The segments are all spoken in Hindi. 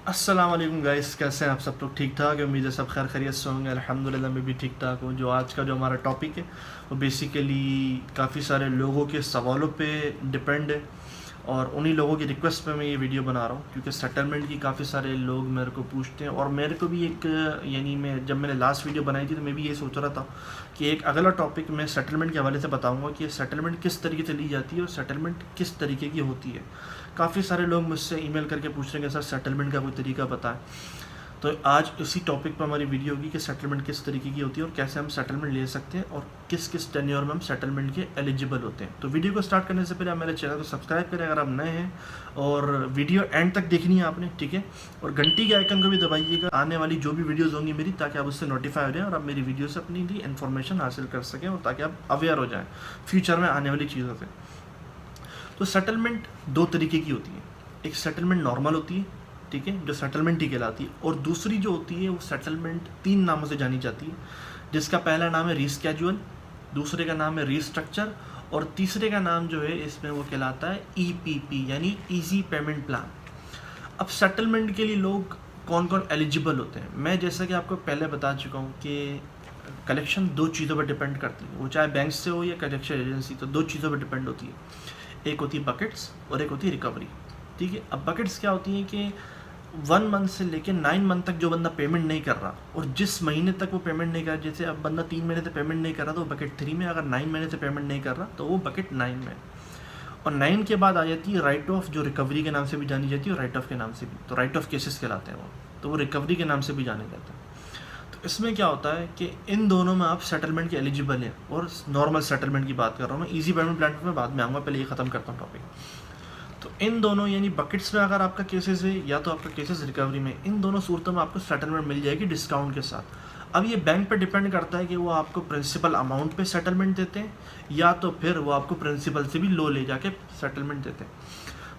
अस्सलाम वालेकुम गाइस, कैसे हैं आप सब लोग? ठीक ठाक है, उम्मीद है सब खैर खैरियत से होंगे। अल्हम्दुलिल्लाह मैं भी ठीक ठाक हूँ। जो आज का जो हमारा टॉपिक है वो बेसिकली काफ़ी सारे लोगों के सवालों पे डिपेंड है और उन्हीं लोगों की रिक्वेस्ट पे मैं ये वीडियो बना रहा हूँ, क्योंकि सेटलमेंट की काफ़ी सारे लोग मेरे को पूछते हैं। और मेरे को भी एक यानी मैं जब मैंने लास्ट वीडियो बनाई थी तो मैं भी ये सोच रहा था कि एक अगला टॉपिक मैं सेटलमेंट के हवाले से बताऊँगा कि सेटलमेंट किस तरीके से ली जाती है और सेटलमेंट किस तरीके की होती है। काफ़ी सारे लोग मुझसे ईमेल करके पूछ रहे हैं कि सर सेटलमेंट का कोई तरीका बताएं। तो आज इसी टॉपिक पर हमारी वीडियो होगी कि सेटलमेंट किस तरीके की होती है और कैसे हम सेटलमेंट ले सकते हैं और किस किस टेन्योर में हम सेटलमेंट के एलिजिबल होते हैं। तो वीडियो को स्टार्ट करने से पहले आप मेरे चैनल को सब्सक्राइब करें अगर आप नए हैं, और वीडियो एंड तक देखनी है आपने, ठीक है। और घंटी के आइकन को भी दबाइएगा आने वाली जो भी वीडियोज़ होंगी मेरी, ताकि आप उससे नोटिफाई हो जाएं और आप मेरी वीडियो से अपनी भी इन्फॉर्मेशन हासिल कर सकें और ताकि आप अवेयर हो जाएँ फ्यूचर में आने वाली चीज़ों से। तो सेटलमेंट दो तरीके की होती है। एक सेटलमेंट नॉर्मल होती है, ठीक है, जो सेटलमेंट ही कहलाती है, और दूसरी जो होती है वो सेटलमेंट तीन नामों से जानी जाती है, जिसका पहला नाम है रीस्केड्यूल, दूसरे का नाम है रीस्ट्रक्चर, और तीसरे का नाम जो है इसमें वो कहलाता है ईपीपी यानी इजी पेमेंट प्लान। अब सेटलमेंट के लिए लोग कौन कौन एलिजिबल होते हैं, मैं जैसा कि आपको पहले बता चुका हूँ कि कलेक्शन दो चीज़ों पर डिपेंड करती है, वो चाहे बैंक से हो या कलेक्शन एजेंसी, तो दो चीज़ों पर डिपेंड होती है। एक होती है बकेट्स और एक होती है रिकवरी, ठीक है। अब बकेट्स क्या होती हैं कि 1 मंथ से लेकर 9 मंथ तक जो बंदा पेमेंट नहीं कर रहा, और जिस महीने तक वो पेमेंट नहीं कर रहा, जैसे अब बंदा 3 महीने से पेमेंट नहीं कर रहा तो वो बकेट 3 में, अगर 9 महीने से पेमेंट नहीं कर रहा तो वो बकेट 9 में। और 9 के बाद आ जाती है राइट ऑफ, जो रिकवरी के नाम से भी जानी जाती है और राइट ऑफ के नाम से भी, तो राइट ऑफ केसेस कहलाते हैं वो, तो वो रिकवरी के नाम से भी जाने जाते हैं। तो इसमें क्या होता है कि इन दोनों में आप सेटलमेंट के एलिजिबल हैं, और नॉर्मल सेटलमेंट की बात कर रहा हूँ मैं, ईजी पेमेंट प्लान में बाद में आऊँगा, पहले ये ख़त्म करता हूँ टॉपिक। तो इन दोनों यानी बकेट्स में अगर आपका केसेस है या तो आपका केसेस रिकवरी में, इन दोनों सूरतों में आपको सेटलमेंट मिल जाएगी डिस्काउंट के साथ। अब ये बैंक पे डिपेंड करता है कि वो आपको प्रिंसिपल अमाउंट पे सेटलमेंट देते हैं या तो फिर वो आपको प्रिंसिपल से भी लो ले जाके सेटलमेंट देते हैं।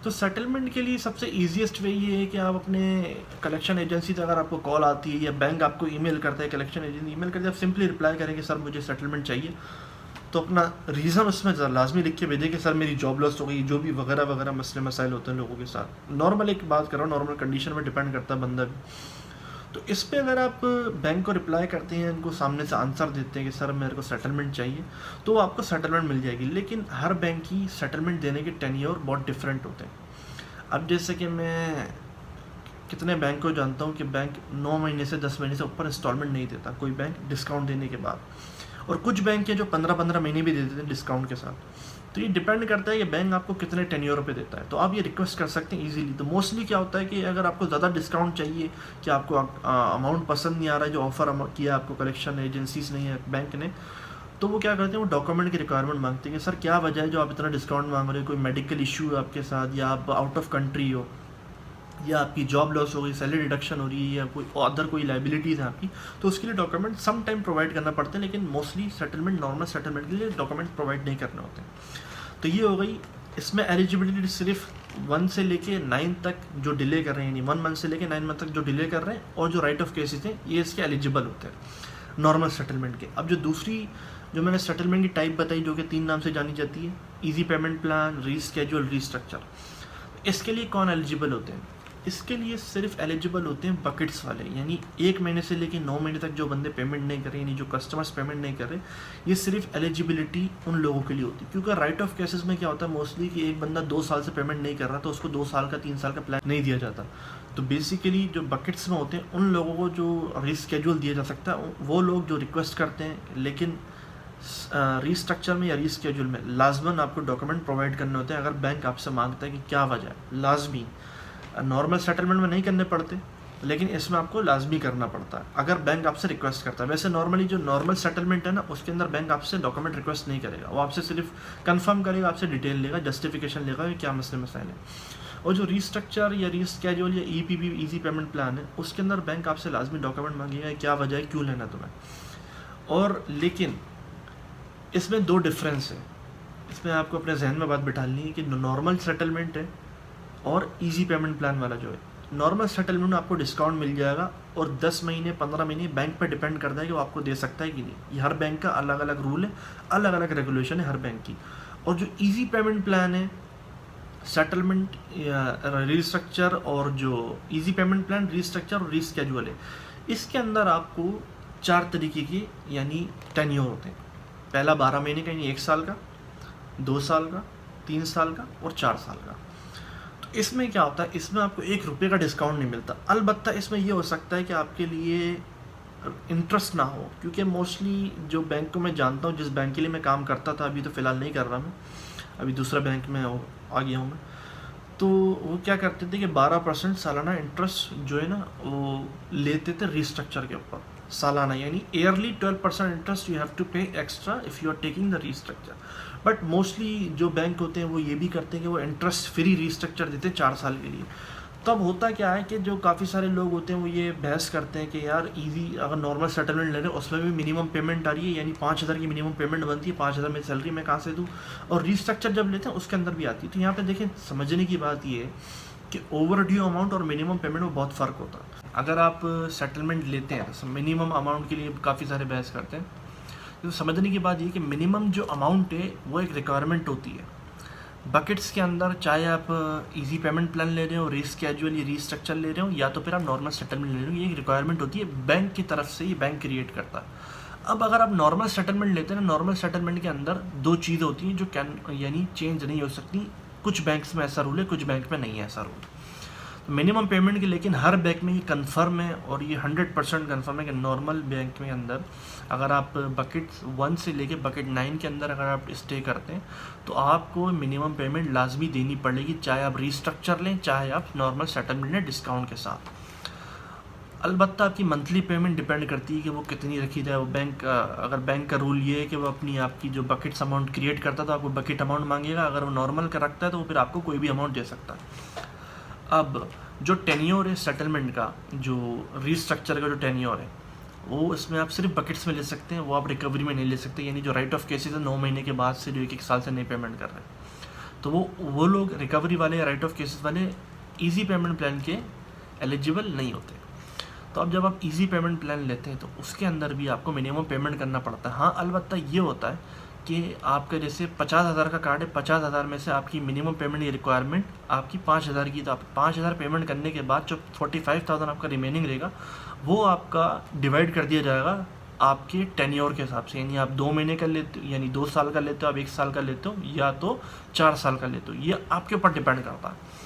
तो सेटलमेंट के लिए सबसे ईजीएस्ट वे ये है कि आप अपने कलेक्शन एजेंसी से, अगर आपको कॉल आती है या बैंक आपको ईमेल करता है, कलेक्शन एजेंसी ईमेल करते हैं, आप सिंपली रिप्लाई करें कि सर मुझे सेटलमेंट चाहिए, तो अपना रीज़न उसमें लाजमी लिख के भेजें कि सर मेरी जॉब लॉस हो गई, जो भी वगैरह वगैरह मसले मसाइल होते हैं लोगों के साथ। नॉर्मल एक बात कर रहा हूँ, नॉर्मल कंडीशन में डिपेंड करता है बंदा भी। तो इस पे अगर आप बैंक को रिप्लाई करते हैं, उनको सामने से आंसर देते हैं कि सर मेरे को सेटलमेंट चाहिए, तो आपको सेटलमेंट मिल जाएगी। लेकिन हर बैंक की सेटलमेंट देने के टेन्योर बहुत डिफरेंट होते हैं। अब जैसे कि मैं कितने बैंक को जानता हूँ कि बैंक 9 महीने से 10 महीने से ऊपर इंस्टॉलमेंट नहीं देता कोई बैंक डिस्काउंट देने के बाद, और कुछ बैंक हैं जो 15-15 महीने भी दे देते हैं डिस्काउंट के साथ। तो ये डिपेंड करता है कि बैंक आपको कितने टेन्योर पे देता है, तो आप ये रिक्वेस्ट कर सकते हैं इजीली। तो मोस्टली क्या होता है कि अगर आपको ज़्यादा डिस्काउंट चाहिए, कि आपको अमाउंट पसंद नहीं आ रहा है जो ऑफर किया आपको कलेक्शन एजेंसीज ने या बैंक ने, तो वो क्या करते हैं, वो डॉक्यूमेंट की रिक्वायरमेंट मांगते हैं कि सर क्या वजह है जो आप इतना डिस्काउंट मांग रहे हो, कोई मेडिकल इशू है आपके साथ, या आप आउट ऑफ कंट्री हो, या आपकी जॉब लॉस हो गई, सैलरी डिडक्शन हो रही है, या कोई अदर कोई लाइबिलिटीज़ हैं आपकी, तो उसके लिए डॉक्यूमेंट सम टाइम प्रोवाइड करना पड़ते हैं। लेकिन मोस्टली सेटलमेंट, नॉर्मल सेटलमेंट के लिए डॉक्यूमेंट प्रोवाइड नहीं करने होते हैं। तो ये हो गई। इसमें एलिजिबिलिटी सिर्फ 1 से लेके 9 तक जो डिले कर रहे हैं, यानी 1 मंथ से लेके 9 मंथ तक जो डिले कर रहे हैं, और जो राइट ऑफ केसेस हैं, ये इसके एलिजिबल होते हैं नॉर्मल सेटलमेंट के। अब जो दूसरी जो मैंने सेटलमेंट की टाइप बताई, जो कि 3 नाम से जानी जाती है, easy payment plan, reschedule, restructure, इसके लिए कौन एलिजिबल होते हैं? इसके लिए सिर्फ एलिजिबल होते हैं बकेट्स वाले, यानी 1 महीने से लेकर 9 महीने तक जो बंदे पेमेंट नहीं कर रहे, यानी जो कस्टमर्स पेमेंट नहीं कर रहे, ये सिर्फ एलिजिबिलिटी उन लोगों के लिए होती है। क्योंकि राइट ऑफ केसेस में क्या होता है मोस्टली कि एक बंदा 2 साल से पेमेंट नहीं कर रहा, तो उसको 2 साल का 3 साल का प्लान नहीं दिया जाता। तो बेसिकली जो बकेट्स में होते हैं उन लोगों को जो रीस्केड्यूल दिया जा सकता है, वो लोग जो रिक्वेस्ट करते हैं। लेकिन रीस्ट्रक्चर में या रीस्केड्यूल में लाजमन आपको डॉक्यूमेंट प्रोवाइड करने होते हैं, अगर बैंक आपसे मांगता है कि क्या वजह है, लाजमी। नॉर्मल सेटलमेंट में नहीं करने पड़ते, लेकिन इसमें आपको लाजमी करना पड़ता है अगर बैंक आपसे रिक्वेस्ट करता है। वैसे नॉर्मली जो नॉर्मल सेटलमेंट है ना, उसके अंदर बैंक आपसे डॉक्यूमेंट रिक्वेस्ट नहीं करेगा, वो आपसे सिर्फ कंफर्म करेगा, आपसे डिटेल लेगा, जस्टिफिकेशन लेगा कि क्या मसले मसाइल है। और जो रीस्ट्रक्चर या रीस्केड्यूल या ईपीपी, ईजी पेमेंट प्लान है, उसके अंदर बैंक आपसे लाजमी डॉक्यूमेंट मांगेगा, क्या वजह है, क्यों लेना तुम्हें। और लेकिन इसमें 2 डिफरेंस है, इसमें आपको अपने जहन में बात बिठानी है कि नॉर्मल सेटलमेंट है और इजी पेमेंट प्लान वाला जो है। नॉर्मल सेटलमेंट में आपको डिस्काउंट मिल जाएगा, और 10 महीने 15 महीने बैंक पर डिपेंड करता है कि वो आपको दे सकता है कि नहीं। ये हर बैंक का अलग अलग रूल है, अलग अलग रेगुलेशन है हर बैंक की। और जो इजी पेमेंट प्लान है, सेटलमेंट रीस्ट्रक्चर और जो इजी पेमेंट प्लान, रीस्ट्रक्चर और रीस्केड्यूल है, इसके अंदर आपको 4 तरीके के यानी टेन्योर होते हैं। पहला 12 महीने का यानी 1 साल का, 2 साल का, 3 साल का और 4 साल का। तो इसमें क्या होता है, इसमें आपको 1 रुपये का डिस्काउंट नहीं मिलता। अलबत्ता इसमें ये हो सकता है कि आपके लिए इंटरेस्ट ना हो, क्योंकि मोस्टली जो बैंक को मैं जानता हूँ, जिस बैंक के लिए मैं काम करता था, अभी तो फ़िलहाल नहीं कर रहा मैं, अभी दूसरा बैंक में आ गया हूँ मैं, तो वो क्या करते थे कि 12% सालाना इंटरेस्ट जो है ना वो लेते थे रीस्ट्रक्चर के ऊपर सालाना, यानी yearly 12% interest you have to pay extra if you are taking the restructure. But mostly जो बैंक होते हैं वो ये भी करते हैं कि वो इंटरेस्ट फ्री रीस्ट्रक्चर देते हैं 4 साल के लिए। तब होता क्या है कि जो काफ़ी सारे लोग होते हैं वो ये बहस करते हैं कि यार इजी अगर नॉर्मल सेटलमेंट ले रहे हैं उसमें भी मिनिमम पेमेंट आ रही है, यानी 5,000 की मिनिमम पेमेंट बनती है, 5,000 में सैलरी मैं कहाँ से दूँ, और रीस्ट्रक्चर जब लेते हैं उसके अंदर भी आती है। तो यहाँ पे देखें, समझने की बात ये है कि ओवर ड्यू अमाउंट और मिनिमम पेमेंट में बहुत फ़र्क होता है। अगर आप सेटलमेंट लेते हैं तो मिनिमम अमाउंट के लिए काफ़ी सारे बहस करते हैं, तो समझने की बात ये कि मिनिमम जो अमाउंट है वो एक रिक्वायरमेंट होती है बकेट्स के अंदर, चाहे आप इजी पेमेंट प्लान ले रहे हो, रीस्केड्यूल या रीस्ट्रक्चर ले रहे हो, या तो फिर आप नॉर्मल सेटलमेंट ले रहे हो, ये एक रिक्वायरमेंट होती है बैंक की तरफ से, ये बैंक क्रिएट करता है। अब अगर आप नॉर्मल सेटलमेंट लेते हैं ना, नॉर्मल सेटलमेंट के अंदर 2 चीज़ें होती हैं जो यानी चेंज नहीं हो सकती। कुछ बैंक्स में ऐसा रूल है, कुछ बैंक में नहीं है ऐसा रूल। मिनिमम पेमेंट की लेकिन हर बैंक में ये कन्फर्म है, और ये 100% कन्फर्म है कि नॉर्मल बैंक में अंदर अगर आप बकेट 1 से लेके बकेट 9 के अंदर अगर आप स्टे करते हैं तो आपको मिनिमम पेमेंट लाजमी देनी पड़ेगी, चाहे आप रीस्ट्रक्चर लें, चाहे आप नॉर्मल सेटलमेंट लें डिस्काउंट के साथ। अलबत्ता आपकी मंथली पेमेंट डिपेंड करती है कि वो कितनी रखी जाए। वो बैंक अगर बैंक का रूल ये है कि वो अपनी आपकी जो बकेट्स अमाउंट क्रिएट करता है तो आपको बकेट अमाउंट मांगेगा, अगर वो नॉर्मल का रखता है तो वो फिर आपको कोई भी अमाउंट दे सकता है। अब जो टेन्योर है सेटलमेंट का, जो रीस्ट्रक्चर का जो टेन्योर है, वो इसमें आप सिर्फ बकेट्स में ले सकते हैं, वो आप रिकवरी में नहीं ले सकते। यानी जो राइट ऑफ केसेस है 9 महीने के बाद से जो 1 साल से नहीं पेमेंट कर रहे हैं, तो वो लोग रिकवरी वाले या राइट ऑफ केसेस वाले इजी पेमेंट प्लान के एलिजिबल नहीं होते। तो अब जब आप इजी पेमेंट प्लान लेते हैं तो उसके अंदर भी आपको मिनिमम पेमेंट करना पड़ता है। हाँ, अलबत्ता ये होता है कि आपका जैसे 50,000 का कार्ड है, 50,000 में से आपकी मिनिमम पेमेंट की रिक्वायरमेंट आपकी 5,000 की, तो आप 5,000 पेमेंट करने के बाद जो 45,000 आपका रिमेनिंग रहेगा वो आपका डिवाइड कर दिया जाएगा आपके टेन्योर के हिसाब से। यानी आप 2 महीने का लेते हो, यानी 2 साल का लेते हो, आप 1 साल का लेते हो, या तो 4 साल का लेते हो, ये आपके ऊपर डिपेंड करता है।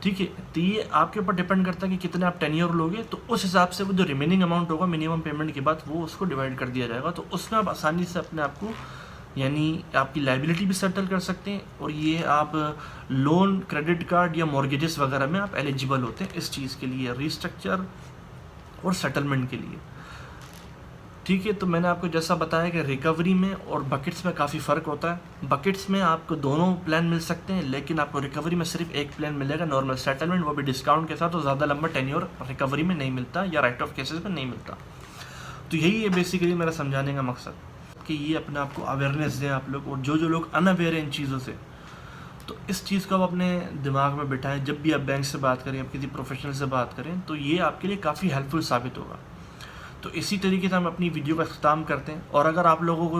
ठीक है, तो ये आपके ऊपर डिपेंड करता है कि कितने आप टेन्योर लोगे, तो उस हिसाब से वो जो रिमेनिंग अमाउंट होगा मिनिमम पेमेंट के बाद वो उसको डिवाइड कर दिया जाएगा। तो उसमें आप आसानी से अपने आप को यानी आपकी लाइबिलिटी भी सेटल कर सकते हैं, और ये आप लोन, क्रेडिट कार्ड या मॉर्गेजेस वगैरह में आप एलिजिबल होते हैं इस चीज़ के लिए, रीस्ट्रक्चर और सेटलमेंट के लिए। ठीक है, तो मैंने आपको जैसा बताया कि रिकवरी में और बकेट्स में काफ़ी फ़र्क होता है। बकेट्स में आपको दोनों प्लान मिल सकते हैं, लेकिन आपको रिकवरी में सिर्फ एक प्लान मिलेगा, नॉर्मल सेटलमेंट, वो भी डिस्काउंट के साथ, और ज़्यादा लंबा टेन्योर रिकवरी में नहीं मिलता या राइट ऑफ केसेस में नहीं मिलता। तो यही है बेसिकली मेरा समझाने का मकसद, कि ये अपने आप को अवेयरनेस दें आप लोग, और जो लोग अनअवेयर हैं इन चीज़ों से, तो इस चीज़ को आप अपने दिमाग में बिठाएं। जब भी आप बैंक से बात करें, आप किसी प्रोफेशनल से बात करें, तो ये आपके लिए काफ़ी हेल्पफुल साबित होगा। तो इसी तरीके से हम अपनी वीडियो का अख्ताम करते हैं। और अगर आप लोगों को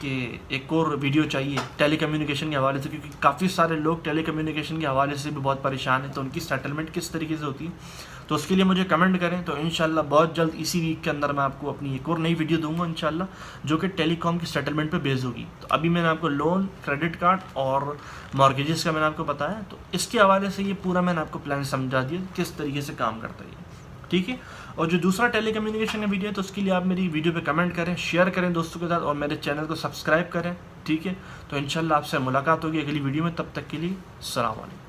कि एक और वीडियो चाहिए टेलीकम्युनिकेशन के हवाले से, क्योंकि काफ़ी सारे लोग टेलीकम्युनिकेशन के हवाले से भी बहुत परेशान हैं, तो उनकी सेटलमेंट किस तरीके से होती है, तो उसके लिए मुझे कमेंट करें। तो इंशाल्लाह बहुत जल्द इसी वीक के अंदर मैं आपको अपनी एक और नई वीडियो दूंगा इंशाल्लाह, जो कि टेलीकॉम की सेटलमेंट पे बेस होगी। तो अभी मैंने आपको लोन, क्रेडिट कार्ड और मॉर्गेजेस का मैंने आपको बताया, तो इसके हवाले से ये पूरा मैंने आपको प्लान समझा दिया किस तरीके से काम करता है। ठीक है, और जो दूसरा टेलीकम्युनिकेशन का वीडियो है, तो उसके लिए आप मेरी वीडियो पे कमेंट करें, शेयर करें दोस्तों के साथ, और मेरे चैनल को सब्सक्राइब करें। ठीक है, तो इंशाल्लाह आपसे मुलाकात होगी अगली वीडियो में, तब तक के लिए अस्सलाम वालेकुम।